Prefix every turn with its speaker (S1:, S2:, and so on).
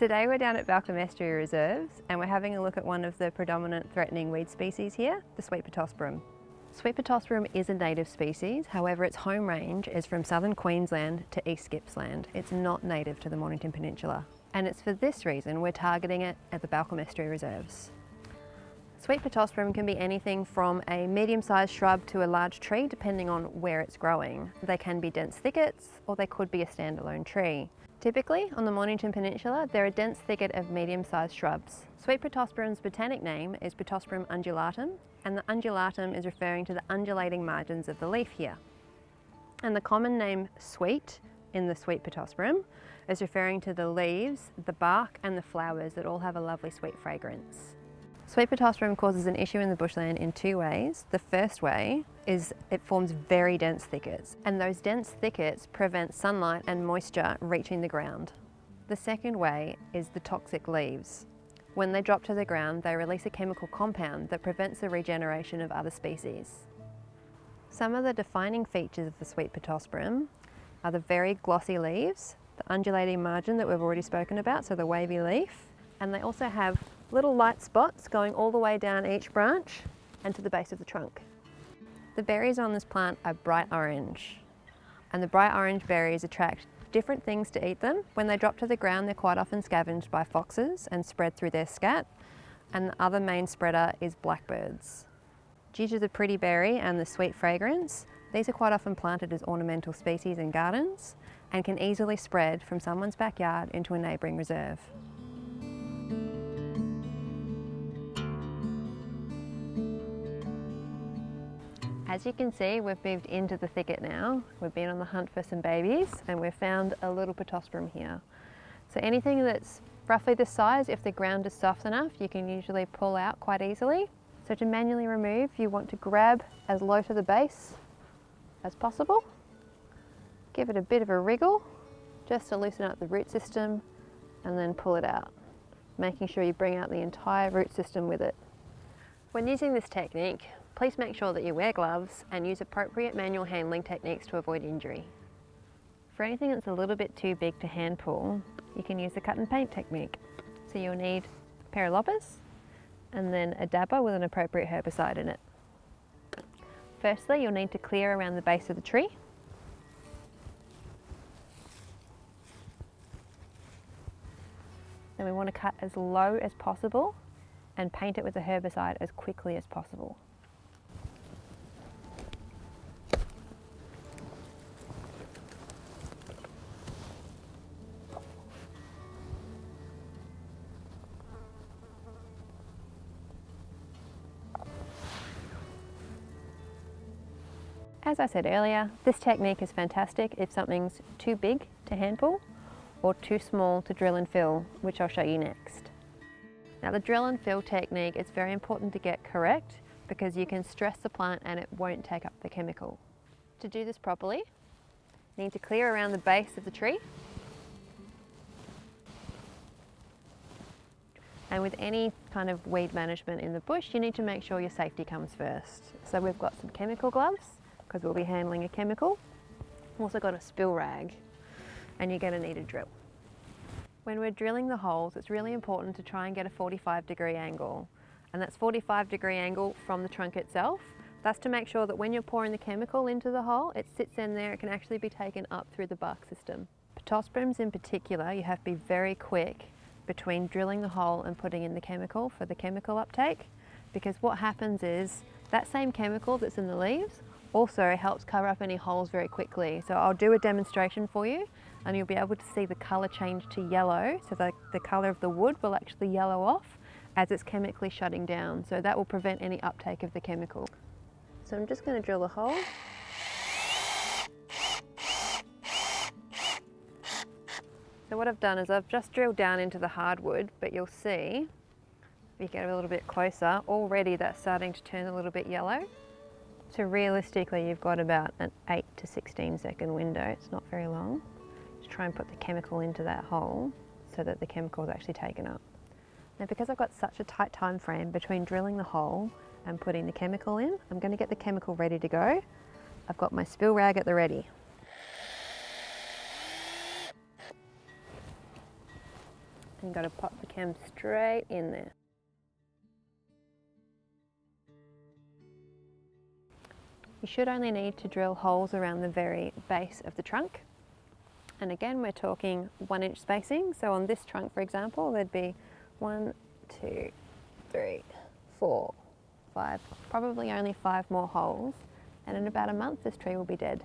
S1: Today we're down at Balcombe Estuary Reserves and we're having a look at one of the predominant threatening weed species here, the sweet Pittosporum. Sweet Pittosporum is a native species, however its home range is from southern Queensland to East Gippsland. It's not native to the Mornington Peninsula. And it's for this reason we're targeting it at the Balcombe Estuary Reserves. Sweet Pittosporum can be anything from a medium-sized shrub to a large tree depending on where it's growing. They can be dense thickets or they could be a standalone tree. Typically, on the Mornington Peninsula, they're a dense thicket of medium-sized shrubs. Sweet Pittosporum's botanic name is Pittosporum undulatum, and the undulatum is referring to the undulating margins of the leaf here. And the common name sweet in the sweet Pittosporum is referring to the leaves, the bark, and the flowers that all have a lovely sweet fragrance. Sweet Pittosporum causes an issue in the bushland in two ways. The first way is it forms very dense thickets, and those dense thickets prevent sunlight and moisture reaching the ground. The second way is the toxic leaves. When they drop to the ground, they release a chemical compound that prevents the regeneration of other species. Some of the defining features of the sweet Pittosporum are the very glossy leaves, the undulating margin that we've already spoken about, so the wavy leaf, and they also have little light spots going all the way down each branch and to the base of the trunk. The berries on this plant are bright orange, and the bright orange berries attract different things to eat them. When they drop to the ground, they're quite often scavenged by foxes and spread through their scat, and the other main spreader is blackbirds. Due to the pretty berry and the sweet fragrance, these are quite often planted as ornamental species in gardens and can easily spread from someone's backyard into a neighbouring reserve. As you can see, we've moved into the thicket now. We've been on the hunt for some babies and we've found a little Pittosporum here. So anything that's roughly this size, if the ground is soft enough, you can usually pull out quite easily. So to manually remove, you want to grab as low to the base as possible. Give it a bit of a wriggle just to loosen up the root system and then pull it out, making sure you bring out the entire root system with it. When using this technique, please make sure that you wear gloves and use appropriate manual handling techniques to avoid injury. For anything that's a little bit too big to hand pull, you can use the cut and paint technique. So you'll need a pair of loppers and then a dabber with an appropriate herbicide in it. Firstly, you'll need to clear around the base of the tree. Then we want to cut as low as possible and paint it with the herbicide as quickly as possible. As I said earlier, this technique is fantastic if something's too big to hand pull or too small to drill and fill, which I'll show you next. Now the drill and fill technique is very important to get correct because you can stress the plant and it won't take up the chemical. To do this properly, you need to clear around the base of the tree. And with any kind of weed management in the bush, you need to make sure your safety comes first. So we've got some chemical gloves, because we'll be handling a chemical. We've also got a spill rag, and you're going to need a drill. When we're drilling the holes, it's really important to try and get a 45-degree angle, and that's 45-degree angle from the trunk itself. That's to make sure that when you're pouring the chemical into the hole, it sits in there, it can actually be taken up through the bark system. Pittosporums in particular, you have to be very quick between drilling the hole and putting in the chemical for the chemical uptake, because what happens is that same chemical that's in the leaves also helps cover up any holes very quickly. So I'll do a demonstration for you and you'll be able to see the colour change to yellow. So the colour of the wood will actually yellow off as it's chemically shutting down. So that will prevent any uptake of the chemical. So I'm just going to drill a hole. So what I've done is I've just drilled down into the hardwood, but you'll see, if you get a little bit closer, already that's starting to turn a little bit yellow. So realistically, you've got about an 8 to 16 second window. It's not very long. Just try and put the chemical into that hole so that the chemical is actually taken up. Now, because I've got such a tight time frame between drilling the hole and putting the chemical in, I'm going to get the chemical ready to go. I've got my spill rag at the ready. And got to pop the cam straight in there. You should only need to drill holes around the very base of the trunk. And again, we're talking 1 inch spacing. So on this trunk, for example, there'd be 1, 2, 3, 4, 5, probably only 5 more holes. And in about a month, this tree will be dead.